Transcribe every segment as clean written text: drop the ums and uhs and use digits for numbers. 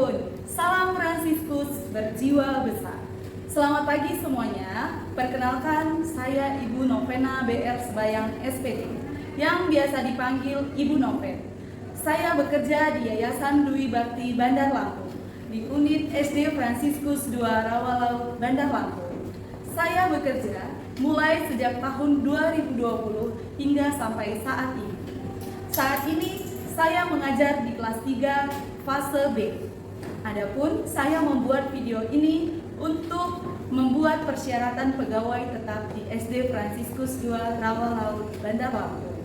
Tabikun, salam Fransiskus berjiwa besar. Selamat pagi semuanya. Perkenalkan, saya Ibu Novena BR Sebayang SPD, yang biasa dipanggil Ibu Noven. Saya bekerja di Yayasan Dwi Bakti Bandar Lampung, di unit SD Fransiskus II Rawalaut Bandar Lampung. Saya bekerja mulai sejak tahun 2020 hingga sampai saat ini. Saat ini saya mengajar di kelas 3 fase B. Adapun saya membuat video ini untuk membuat persyaratan pegawai tetap di SD Fransiskus II Rawalaut Bandar Lampung.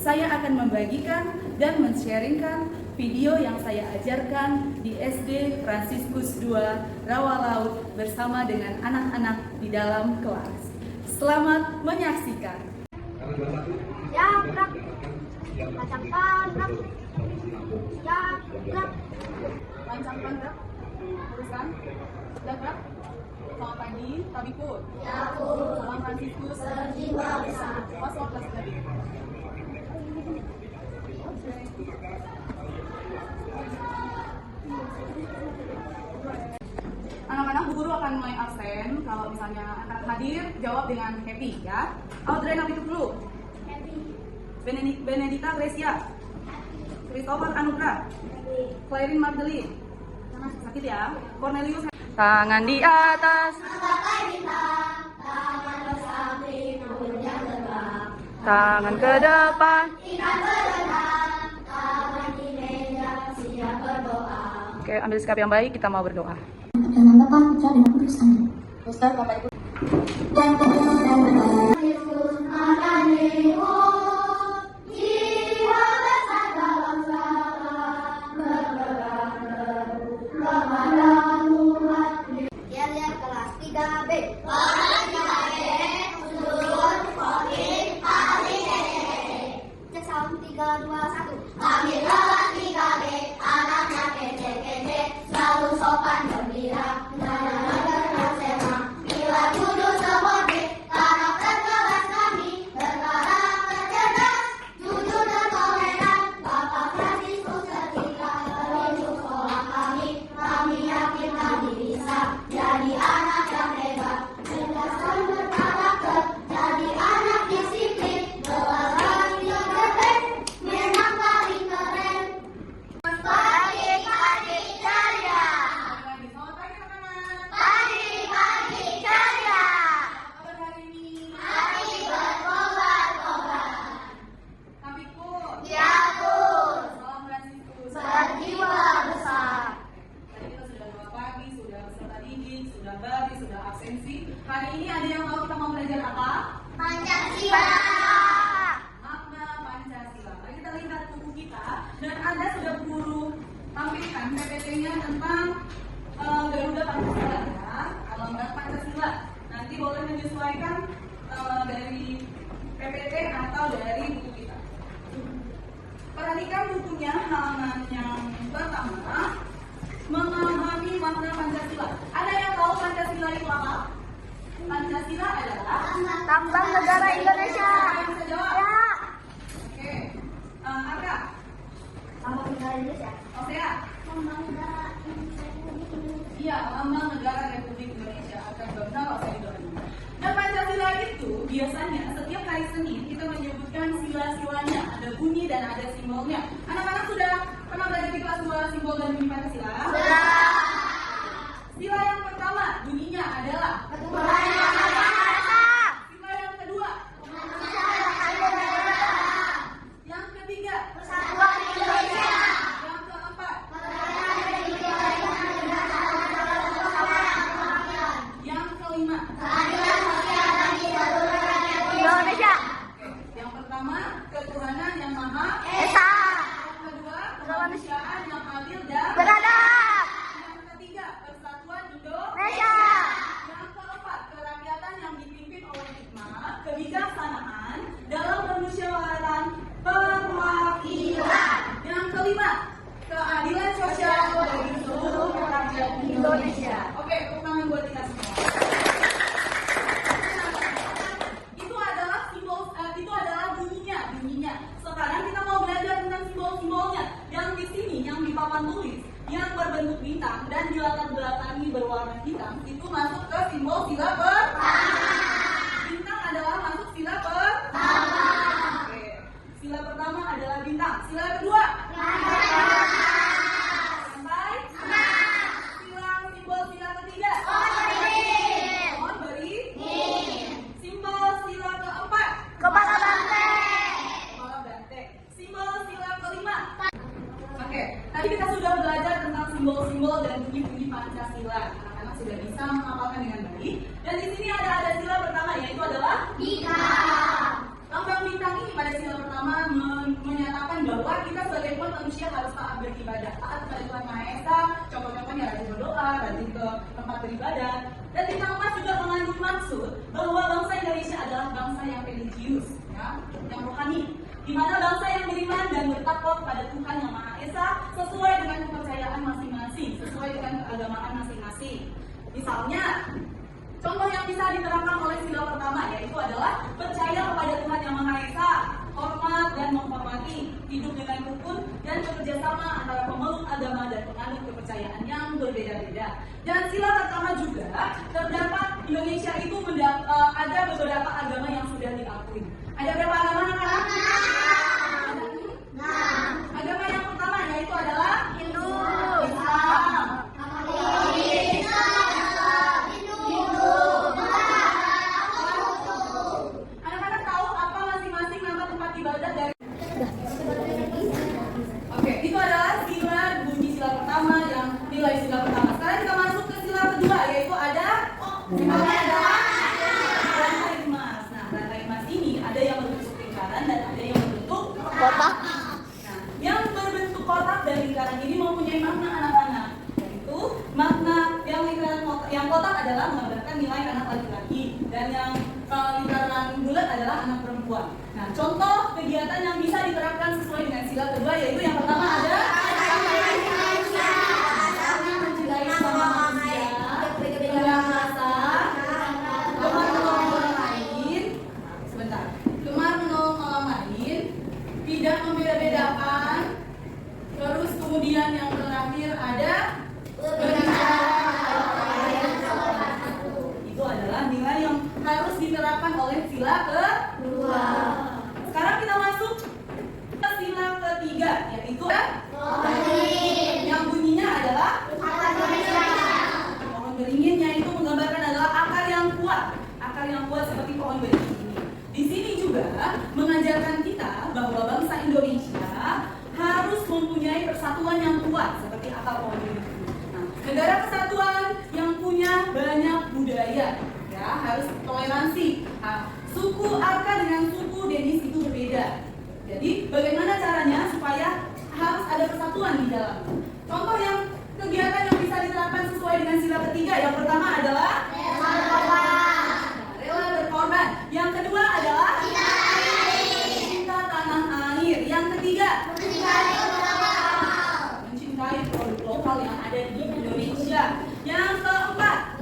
Saya akan membagikan dan men-sharingkan video yang saya ajarkan di SD Fransiskus II Rawalaut bersama dengan anak-anak di dalam kelas. Selamat menyaksikan. Ya, gerak. Lancangkan, gerak. Ya, gerak. Lancangkan gerak. Teruskan. Sudah gerak. Selamat pagi, Tabikun. Ya, Bu. Salam Fransiskus Berjiwa besar. Waswat kelas tadi. Anak-anak, Bu Guru akan mulai absen. Kalau misalnya akan hadir, jawab dengan happy ya. Audrey nama itu dulu. Happy. Benedita Gracia. Christopher Anugrah. Clarin Magdalene. Sakit ya. Cornelius. Tangan di atas. Tangan bersambing, punya terbang. Tangan ke depan. Ikan berenang, tangan di meja, siap berdoa. Oke, ambil sikap yang baik, kita mau berdoa. Dengan Bapa, Putra, dan Roh Kudus. Amin. Ustaz, Bapak Ibu. Dan Yesus menganimu, jiwa besar dalam salah, berpegang teguh kepada Tuhan. Lihat kelas 3B. Kelas 3B, unsur, kodik, hari cek sound 3, 2, 1. Kami kelas 3B, anaknya kece-kece, selalu sopan gembira, nada bersemak, nilai kudus seperti karakter kelas kami, berkarakter cerdas, jujur dan toleran. Bapak Fransiskus ketika menunjuk sekolah kami yakin kami bisa jadi anak yang hebat, cerdas dan berkarakter, jadi anak disiplin, berolahraga cerdas, memang paling keren. Pagi-pagi ceria. Selamat pagi teman-teman. Pagi-pagi ceria. Apa kabar hari ini? Hari berkobar-kobar. Tabikun. Ya, Bu. Salam Fransiskus. Berjiwa besar. Tadi kita sudah doa pagi, sudah peserta didik, sudah baris, sudah absensi. Hari ini ada yang tahu kita mau belajar apa? Pancasila. Makna Pancasila. Mari kita lihat buku kita dan Anda sudah guru tampilkan PPT-nya tentang Garuda Pancasila ya, Lambang Pancasila. Nanti boleh menyesuaikan dari PPT atau dari buku kita. Perhatikan bukunya halaman yang pertama, memahami makna Pancasila. Ada yang tahu Pancasila itu apa? Pancasila adalah Lambang negara Indonesia. Yang bisa jawab? Ya. Oke. Arka, Lambang negara Indonesia. Osea. Lambang negara Indonesia. Iya, lambang negara Republik Indonesia akan benar Osea itu. Dan Pancasila itu biasanya setiap hari Senin kita menyebutkan sila-silanya, ada bunyi dan ada simbolnya. Anak-anak sudah pernah belajar di kelas 2 simbol dan bunyi Pancasila? Sila yang pertama bunyinya adalah Tuhan yang Maha Esa. sila yang kedua, yang ketiga, Persatuan Indonesia. yang keempat, yang kelima. Keadilan sosial bagi seluruh rakyat Indonesia. Oke, yang pertama ketuhanan yang maha, Esa. yang kedua kemanusiaan yang adil dan Beradab. simbol dan bunyi-bunyi Pancasila. Anak-anak sudah bisa menghafalkan dengan baik. Dan di sini ada sila pertama, yaitu adalah bintang. lambang bintang ini pada sila pertama menyatakan bahwa kita sebagai umat manusia harus taat beribadah, taat kepada Tuhan Maha Esa. Contoh-contohnya rajin berdoa, rajin ke tempat beribadah. Dan bintang emas juga mengandung maksud bahwa bangsa Indonesia adalah bangsa yang religius, ya, yang rohani, di mana bangsa yang beriman dan bertakwa kepada Tuhan Yang Maha Esa sesuai dengan kepercayaan masing-masing, sesuai dengan keagamaan masing-masing. Misalnya, contoh yang bisa diterapkan oleh sila pertama yaitu adalah percaya kepada Tuhan Yang Maha Esa, hormat dan menghormati, hidup dengan rukun dan bekerjasama antara pemeluk agama dan penganut kepercayaan yang berbeda-beda. Dan sila pertama juga terdapat Indonesia itu ada beberapa agama yang sudah diakui. Ada berapa agama anak-anak? Agama yang pertama yaitu adalah Hindu, Islam. Anak-anak tahu apa masing-masing nama tempat ibadah dari? Oke, itu adalah sila bunyi sila pertama yang nilai sila pertama. Sekarang kita masuk ke sila kedua yaitu ada simbolnya adalah rantai emas. Nah, rantai emas ini ada yang berbentuk lingkaran dan ada yang berbentuk Kotak. Nah, yang berbentuk kotak dan lingkaran ini mempunyai makna anak-anak, yaitu makna yang kotak adalah menggambarkan nilai anak laki-laki dan yang lingkaran bulat adalah anak perempuan. Nah, contoh kegiatan yang bisa diterapkan sesuai dengan sila kedua yaitu yang pertama ada mencintai sesama manusia, pegang rasa, gemar menolong orang lain, gemar menolong orang lain, tidak membeda-bedakan, terus kemudian yang terakhir ada itu adalah nilai yang harus diterapkan oleh sila kedua. Sekarang kita masuk ke sila ketiga yaitu yang bunyinya adalah pohon beringin, yaitu menggambarkan adalah akar yang kuat seperti pohon beringin ini. Di sini juga mengajarkan kita bahwa bangsa Indonesia harus mempunyai persatuan yang kuat seperti akar pohon beringin. Nah, negara kesatuan yang punya banyak budaya, ya, harus toleransi. Suku Arka dengan suku Denis itu berbeda. Jadi bagaimana caranya supaya harus ada persatuan di dalam. Contoh yang kegiatan yang bisa diterapkan sesuai dengan sila ketiga, yang pertama adalah rela berkorban. Yang kedua adalah cinta tanah air. Yang ketiga mencintai produk lokal yang ada di Indonesia. Yang keempat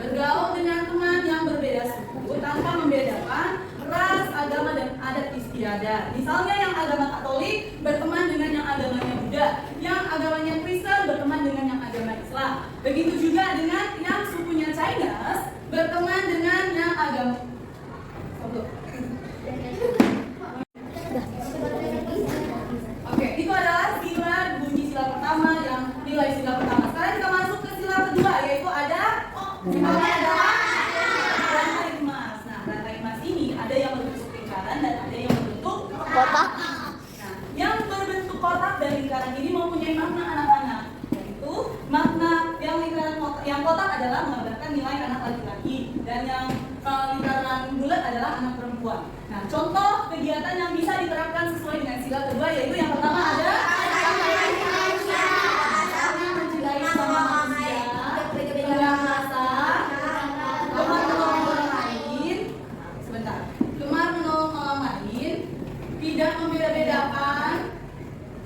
bergaul dengan teman yang berbeda suku tanpa membedakan ras, agama, dan adat istiadat. Misalnya yang agama Katolik berteman dengan yang agamanya Buddha, yang agamanya Kristen berteman dengan yang agama Islam. Begitu juga dengan yang sukunya Chinese berteman dengan yang agama Oke, itu adalah sila bunyi sila pertama yang nilai sila pertama. Sekarang kita masuk ke sila kedua yaitu ada simbolnya adalah rantai emas. Nah, rantai emas ini ada yang berbentuk lingkaran dan ada yang berbentuk Kotak. Nah, yang berbentuk kotak dan lingkaran ini mempunyai makna anak-anak, yaitu makna yang kotak adalah menggambarkan nilai anak laki-laki dan yang lingkaran bulat adalah anak perempuan. Nah, contoh kegiatan yang bisa diterapkan sesuai dengan sila kedua yaitu yang pertama ada mencintai sesama manusia, pegang rasa, gemar menolong orang lain, gemar menolong orang lain, tidak membeda-bedakan,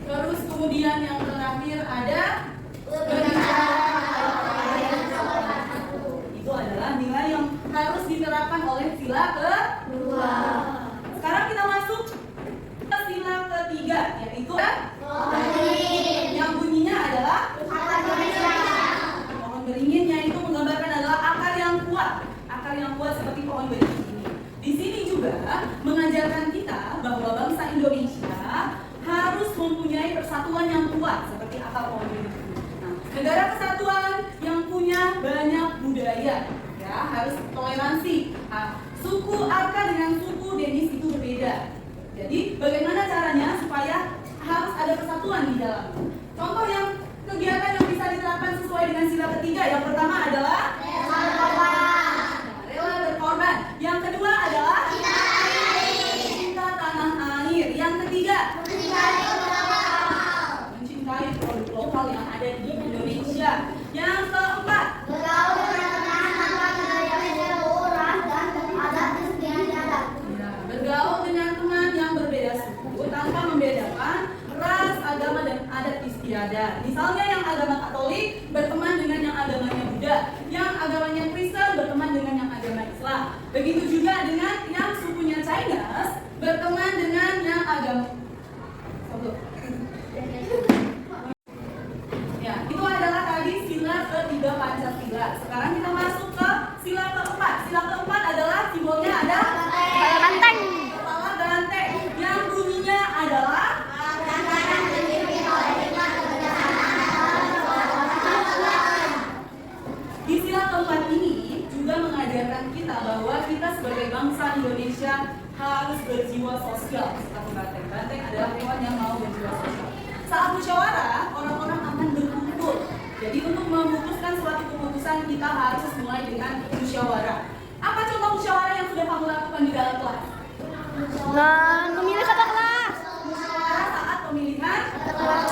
terus kemudian yang terakhir ada itu adalah nilai yang harus diterapkan oleh sila kedua. Sekarang kita masuk ke sila ketiga yaitu yang bunyinya adalah pohon beringin, yaitu menggambarkan adalah akar yang kuat seperti pohon beringin ini. Di sini juga mengajarkan kita bahwa bangsa Indonesia harus mempunyai persatuan yang kuat seperti akar pohon beringin. Nah, negara kesatuan yang punya banyak budaya, ya, harus toleransi. Suku Arka dengan suku Denis itu berbeda. Jadi bagaimana caranya persatuan di dalamnya. Contoh yang kegiatan yang bisa diterapkan sesuai dengan sila ketiga, yang pertama adalah rela berkorban. Yang kedua adalah cinta tanah air. Yang ketiga mencintai produk lokal yang ada di Indonesia. Yang keempat bergaul dengan teman yang berbeda suku tanpa membedakan ras, agama, dan adat istiadat. Misalnya yang agama Katolik berteman dengan yang agamanya Buddha, yang agamanya Kristen berteman dengan yang agama Islam. Begitu juga dengan yang sukunya Chinese berteman dengan yang agama ya, itu adalah tadi sila ketiga Pancasila. Sekarang kita masuk ke sila keempat. Sila keempat adalah simbolnya ada banteng. kepala banteng yang bunyinya adalah di sila keempat ini juga mengajarkan kita bahwa kita sebagai bangsa Indonesia harus berjiwa sosial. Seperti banteng. Banteng adalah hewan yang mau berjiwa sosial. Saat musyawarah, orang-orang akan berkumpul. Jadi untuk memutuskan suatu keputusan kita harus mulai dengan musyawarah. Apa contoh musyawarah yang sudah kamu lakukan di dalam kelas? Memilih kata kelas. Musyawarah saat pemilihan kelas.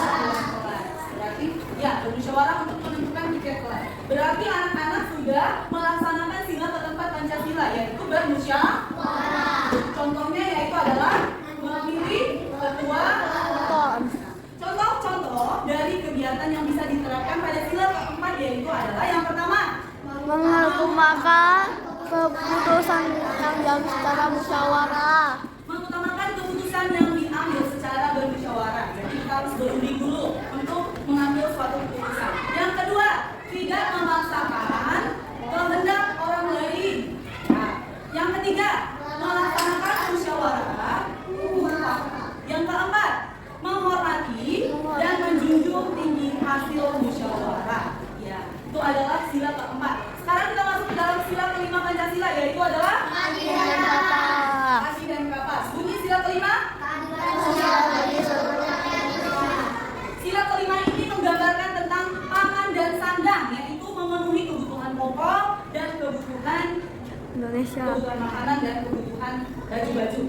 Berarti ya bermusyawarah untuk menentukan tiket kelas. Berarti anak-anak sudah melaksanakan sila keempat Pancasila, yaitu bermusyawarah. Contohnya yaitu adalah memilih ketua. Contoh-contoh dari kegiatan yang bisa diterapkan pada sila keempat yaitu adalah yang pertama Mengutamakan keputusan yang diambil secara musyawarah. mengutamakan keputusan yang diambil secara bermusyawarah. Jadi kita harus berunding dulu untuk mengambil suatu keputusan. Yang kedua, tidak memaksakan kehendak orang lain. Nah, yang ketiga, melaksanakan musyawarah. Yang keempat, menghormati dan menjunjung tinggi hasil musyawarah. Ya, itu adalah sila keempat. Sekarang kita masuk ke dalam sila kelima Pancasila, yaitu adalah kasih dan kapas. Bunyi sila kelima. Sila kelima ini menggambarkan tentang pangan dan sandang, yaitu memenuhi kebutuhan pokok dan kebutuhan makanan dan kebutuhan baju-baju.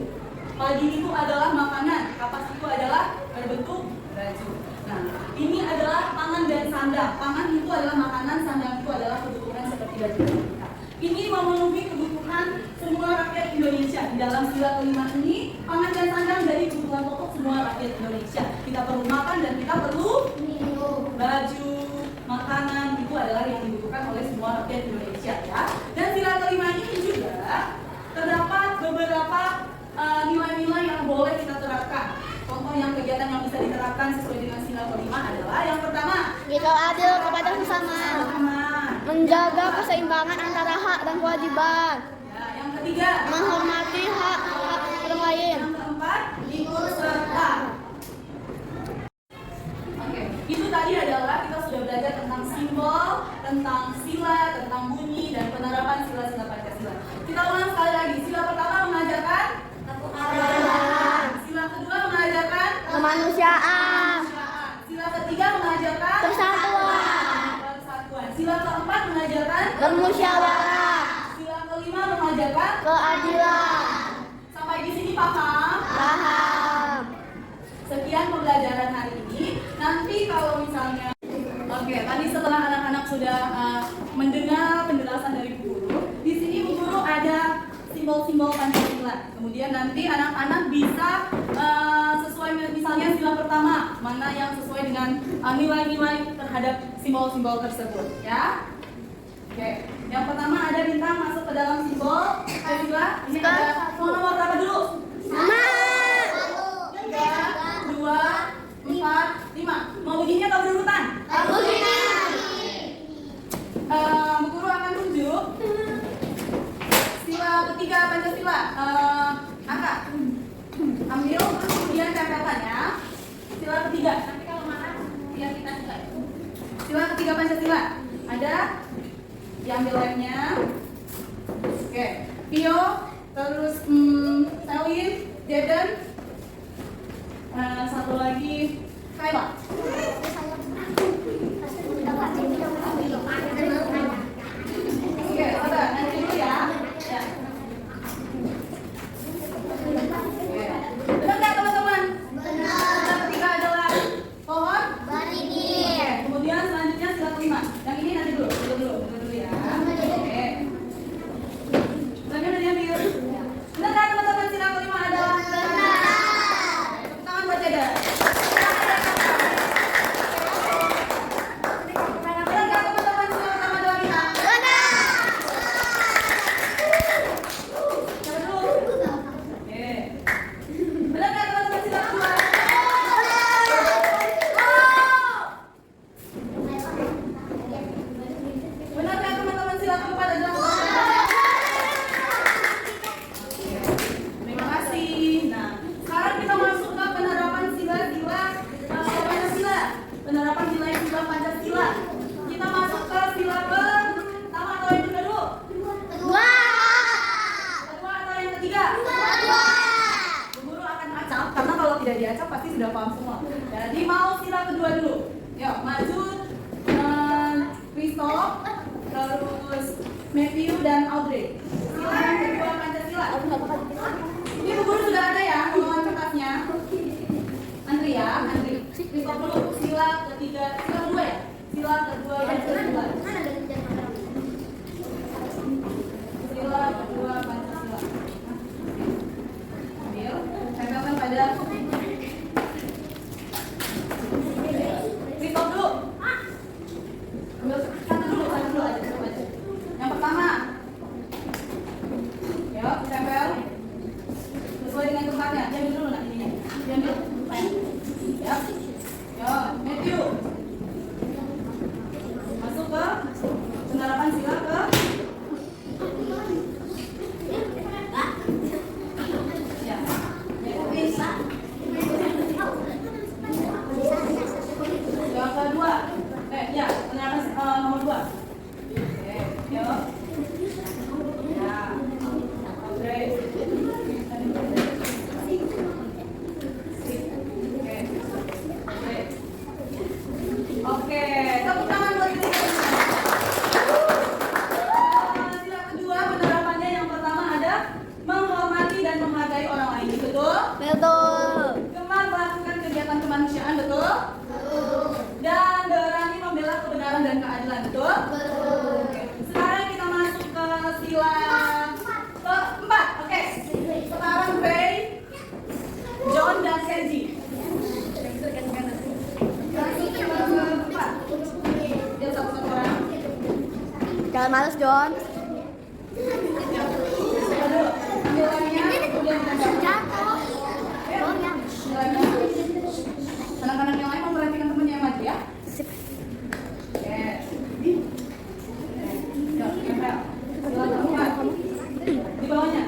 Padi itu adalah makanan, kapas itu adalah berbentuk baju. Nah, ini adalah pangan dan sandang. Pangan itu adalah makanan, sandang itu adalah kebutuhan seperti baju kita. Ini memenuhi kebutuhan semua rakyat Indonesia. Di dalam sila kelima ini, pangan dan sandang dari kebutuhan pokok semua rakyat Indonesia. Kita perlu makan dan kita perlu baju, makanan itu adalah yang dibutuhkan oleh semua rakyat Indonesia, ya. Dan sila kelima ini juga terdapat beberapa nilai-nilai yang boleh kita terapkan. Contoh yang kegiatan yang bisa diterapkan sesuai dengan sila kelima adalah yang pertama, Kita adil kepada sesama. Menjaga keseimbangan antara hak dan kewajiban. Ya, yang ketiga, Menghormati hak orang lain. yang keempat, ikut serta. Oke, itu tadi adalah kita sudah belajar tentang simbol, tentang sila, tentang bunyi dan penerapan sila-sila Pancasila. Kita ulang sekali lagi. Sila pertama mengajarkan sila kedua mengajarkan Kemanusiaan. sila ketiga mengajarkan persatuan. Sila keempat mengajarkan Bermusyawarah. sila kelima mengajarkan Keadilan. sampai di sini paham? Paham. Sekian pembelajaran hari ini. Nanti kalau misalnya tadi setelah anak-anak sudah mendengar penjelasan dari Bu Guru, di sini Bu Guru ada simbol-simbol Pancasila. Kemudian nanti anak-anak bisa sesuai misalnya sila pertama, mana yang sesuai dengan nilai-nilai terhadap simbol-simbol tersebut, ya. Oke, yang pertama ada bintang masuk ke dalam simbol Pancasila. Ini ada nomor berapa dulu? 3, 2, 4, 5. Mau bunyinya atau berurutan? Bu Guru akan tunjuk sila ketiga Pancasila. Angkat, ambil, kemudian tempelkannya. Sila ketiga. Nanti kalau mana biar kita juga. Sila ketiga Pancasila. Ada, diambil lemnya. Oke, Pio, terus Selin, Jaden, satu lagi K, Kayla. Oke, sabar, nanti dulu ya. Ya. Oke. Benar nggak teman-teman? Sila ketiga adalah pohon Beringin. Oke, kemudian selanjutnya sila kelima. Yang ini nanti dulu ya. Oke. Selanjutnya diambil. Benar nggak teman-teman sila kelima adalah? Tepuk tangan buat Ceda. Benar nggak teman-teman sila pertama adalah Rita? Siapa dulu? Oke. Benar nggak teman-teman sila kedua? Benar nggak teman-teman sila keempat adalah? Terima kasih. Nah, sekarang kita masuk ke penerapan sila-sila Pancasila. Penerapan sila Pancasila. Kita masuk ke sila pertama atau yang kedua dulu? Kedua. Kedua atau yang ketiga? Bu Guru akan acak karena kalau tidak diacak pasti sudah paham semua. Jadi mau sila kedua dulu. Yuk, maju. Christoph, terus Matthew dan Audrey. Sila yang kedua Pancasila. Ini Bu Guru sudah ada ya potongan kertasnya. Andri ya, Andri. Christoph dulu. Sila ketiga, sila kedua ya? Sila kedua Pancasila. Sila kedua Pancasila. Ambil, tempelkan pada Christoph dulu. Ambil satu dulu aja, satu aja. Yang pertama. Yuk, tempel. Sesuai dengan tempatnya. Diambil dulu nak ininya. Diambil. Ya. Yuk, Matthew. Masuk ke penerapan sila ke ya. Yang kedua. Ya, penerapan nomor 2. Oke, yuk. Ya. Oke. Oke, tepuk tangan buat kita. Sila kedua penerapannya yang pertama ada menghormati dan menghargai orang lain, betul? Gemar melakukan kegiatan kemanusiaan, betul? Dan berani membela kebenaran dan keadilan, betul? Oke. Sekarang kita masuk ke sila keempat. Oke. Sekarang Ray, John dan Kenji. Dia satu orang. Jangan males, John. Aduh, ambilannya kemudian Jatuh. anak-anak yang lain memperhatikan temannya yang maju ya. Sip. Oke. Yuk, tempel. Sila keempat. Di bawahnya.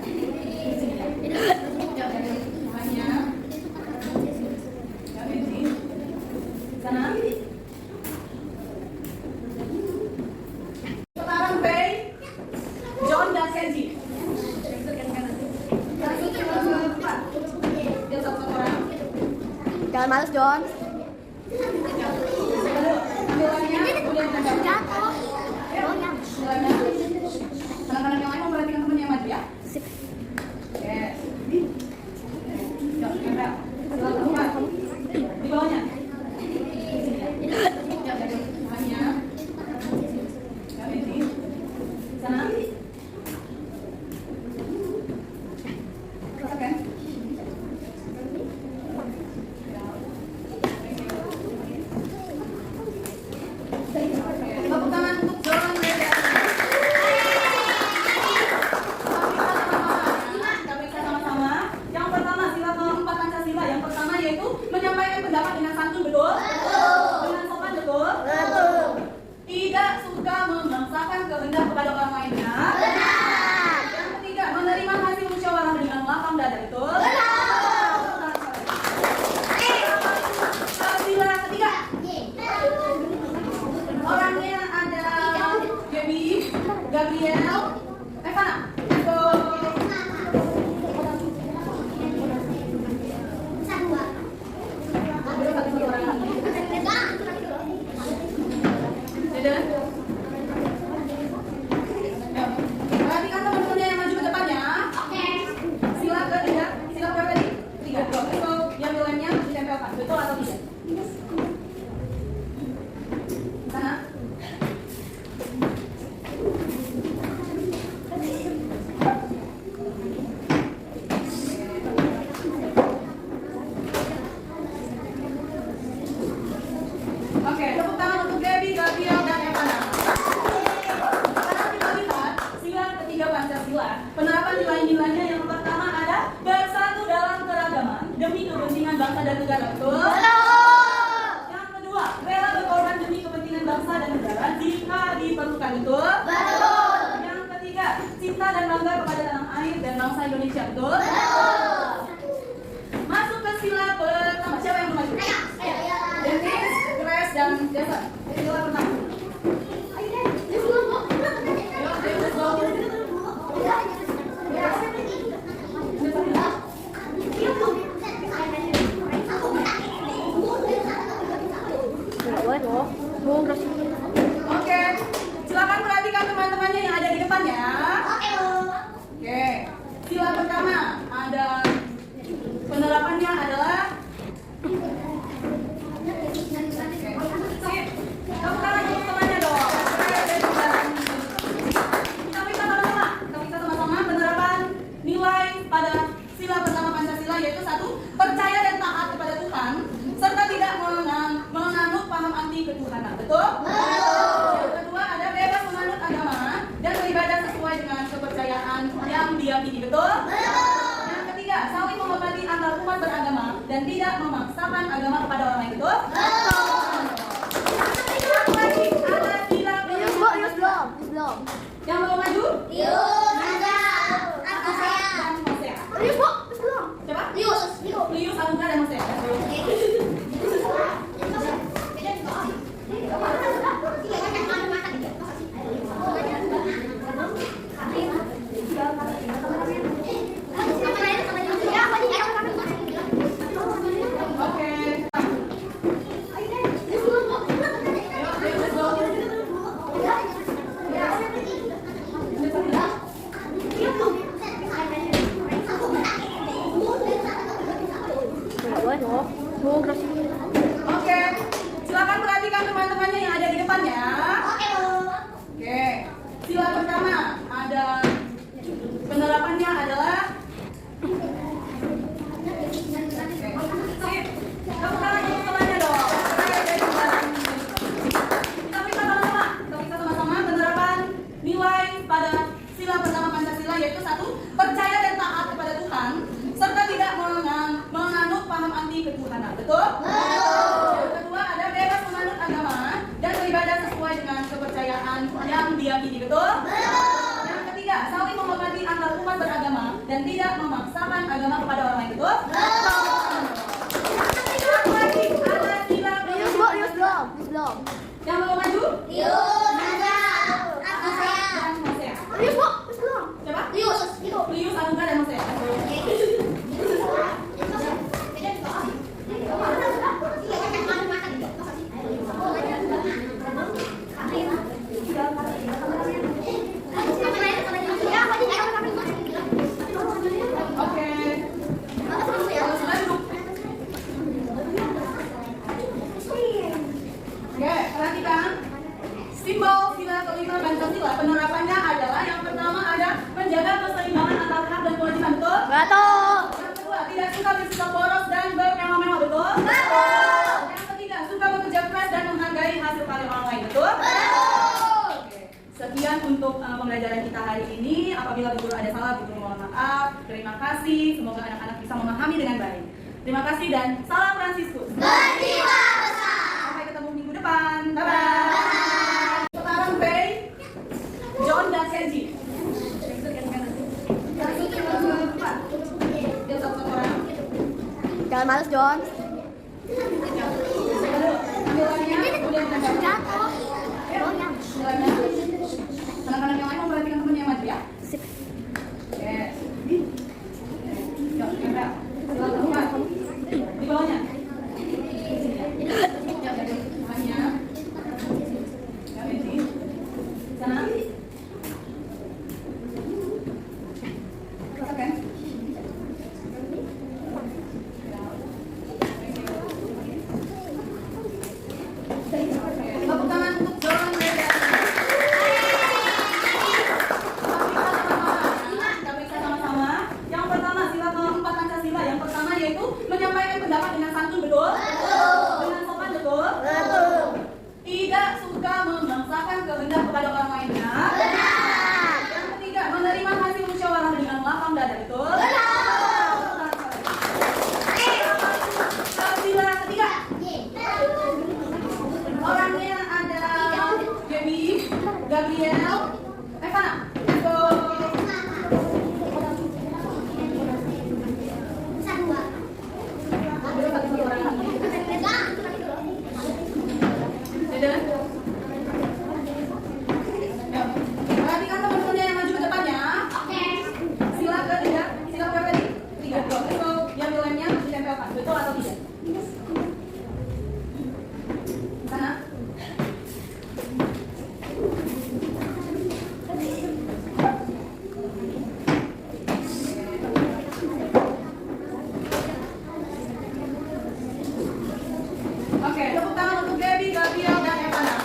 Di sini ya. Yuk, bawahnya. Ya, di sini. Sana. Sekarang Ray, John dan Kenji. Dia satu orang. Jangan males, John. Aduh, ambilannya kemudian tempel. Jatuh. Anak-anak yang lain memperhatikan temannya yang maju ya. Sip. Oke. Yuk, tempel. Sila keempat. Di bawahnya. Di sini ya. Yuk, bawahnya. Ya, di sini. Sana. Oke. Tepuk tangan untuk John Reda. Kita periksa sama-sama. Yang pertama sila keempat Pancasila. Yang pertama yaitu menyampaikan pendapat dengan santun, betul? Dengan sopan, betul? Tidak suka memaksakan kehendak kepada orang lain, benar? Yang ketiga, menerima hasil musyawarah dengan lapang dada, betul? Sila ketiga. Orangnya ada Gaby, Gabriel, Evana. kepentingan bangsa dan negara, betul? Yang kedua, rela berkorban demi kepentingan bangsa dan negara jika diperlukan, betul? Yang ketiga, cinta dan bangga kepada tanah air dan bangsa Indonesia, betul? Masuk ke sila pertama. Siapa yang mau maju? Dennis, Grace, dan Jason. Sila pertama. Ayo, let's go. Oke, silakan perhatikan teman-temannya yang ada di depan ya. Oke, sila pertama ada penerapannya adalah tepuk tangan untuk temannya dong. Kita sama-sama penerapan nilai pada sila pertama Pancasila, yaitu 1. Percaya dan taat kepada Tuhan serta tidak menganut paham anti ketuhanan, betul? Yang kedua ada bebas menganut agama dan beribadah sesuai dengan kepercayaan yang diyakini, betul? Yang ketiga, saling menghormati antar umat beragama dan tidak memaksakan agama kepada orang lain, betul? Yang lagi ada sila Belum. yang mau maju? Siapa? Lius, Anugrah, dan Hosea. Oke. Oke, silakan perhatikan teman-temannya yang ada di depan ya. Oke, sila pertama ada penerapannya adalah tepuk tangan untuk temannya dong. Kita sama-sama penerapan nilai pada sila pertama Pancasila, yaitu 1. Percaya dan taat kepada Tuhan serta tidak menganut paham anti ketuhanan, betul? Yang kedua ada bebas menganut agama dan beribadah sesuai dengan kepercayaan yang diyakini, betul? Yang ketiga, saling menghormati antar umat beragama dan tidak memaksakan agama kepada orang lain, betul? Yang lagi ada sila Belum. yang mau maju? Siapa? Lius, Anugrah, dan Hosea. Oke. Oke, perhatikan simbol sila kelima Pancasila. Penerapannya adalah yang pertama ada menjaga keseimbangan antara hak dan kewajiban, betul? Yang kedua, tidak suka bersikap boros dan bermewah-mewah, betul? Yang ketiga, suka bekerja keras dan menghargai hasil karya orang lain, betul? Oke. Sekian untuk pembelajaran kita hari ini. Apabila guru ada salah, guru mohon maaf. Terima kasih. Semoga anak-anak bisa memahami dengan baik. Terima kasih dan salam Fransiskus. Sampai ketemu minggu depan. Bye-bye. Sekarang Faye, John, dan Kenji. Dia satu orang. Jangan males, John. Anak-anak yang lain memperhatikan temannya yang maju ya. Oke. Yuk, kamera. Silakan di bawahnya. Temannya. Ya, Benji. Sana. Oke. Tepuk tangan untuk John dan Oke, tepuk tangan untuk Debbie, Gabriel, dan Evana.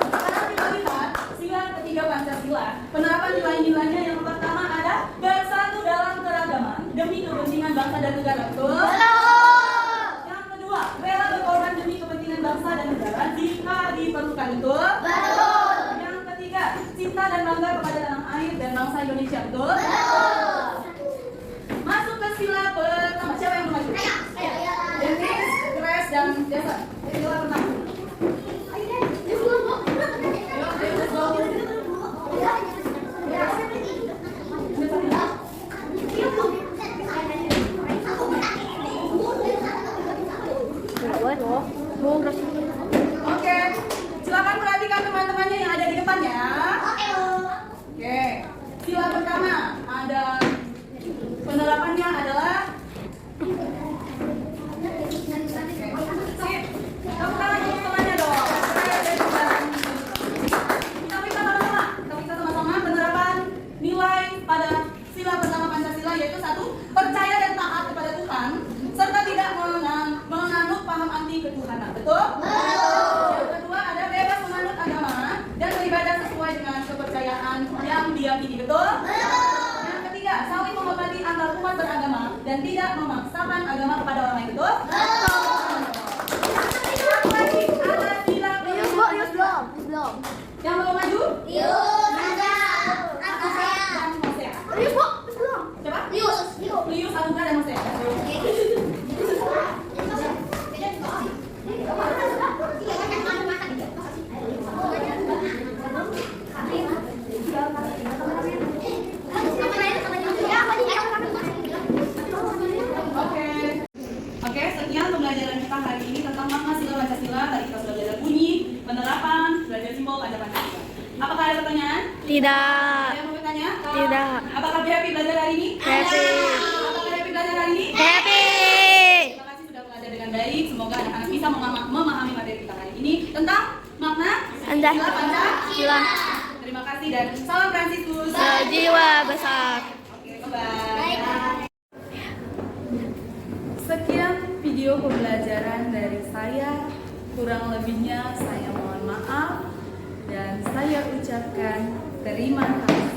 Sekarang kita lihat sila ketiga Pancasila. Penerapan nilai-nilainya yang pertama ada bersatu dalam keragaman demi kepentingan bangsa dan negara. Betul? Yang kedua, rela berkorban demi kepentingan bangsa dan negara jika diperlukan. Betul? Yang ketiga, cinta dan bangga kepada tanah air dan bangsa Indonesia. Betul? Masuk ke sila pertama. Siapa yang mau maju? Dennis, Grace, dan Jason. Sila pertama. Ayo, Dennis, go. Oke, silakan perhatikan teman-temannya yang ada di depan ya. Oke, sila pertama ada penerapannya adalah sip. Tepuk tangan untuk temannya dong. Kita periksa sama-sama penerapan nilai pada sila pertama Pancasila, yaitu satu, percaya dan taat kepada Tuhan serta tidak menganut paham anti ketuhanan. Betul? Yang kedua ada bebas menganut agama dan beribadah sesuai dengan kepercayaan yang diyakini. Betul? Yang ketiga, saling menghormati antar umat beragama dan tidak memaksakan agama kepada orang lain. Betul? Satu lagi, ada sila Belum. yang mau maju? Siapa? Lius, Anugrah, dan Hosea. Oke, sekian pembelajaran kita hari ini tentang makna sila Pancasila. Tadi kita sudah belajar bunyi, penerapan, belajar simbol pada Pancasila. Apakah ada pertanyaan? Tidak. Ada yang mau bertanya? Tidak. Apakah happy belajar hari ini? Happy. Apakah happy belajar hari ini? Happy. Terima kasih sudah belajar dengan baik. Semoga anak-anak bisa memahami materi kita hari ini tentang makna sila Pancasila. Terima kasih dan salam Fransiskus. Sejiwa besar. Oke, bye-bye. Sekian video pembelajaran dari saya. Kurang lebihnya saya mohon maaf dan saya ucapkan terima kasih.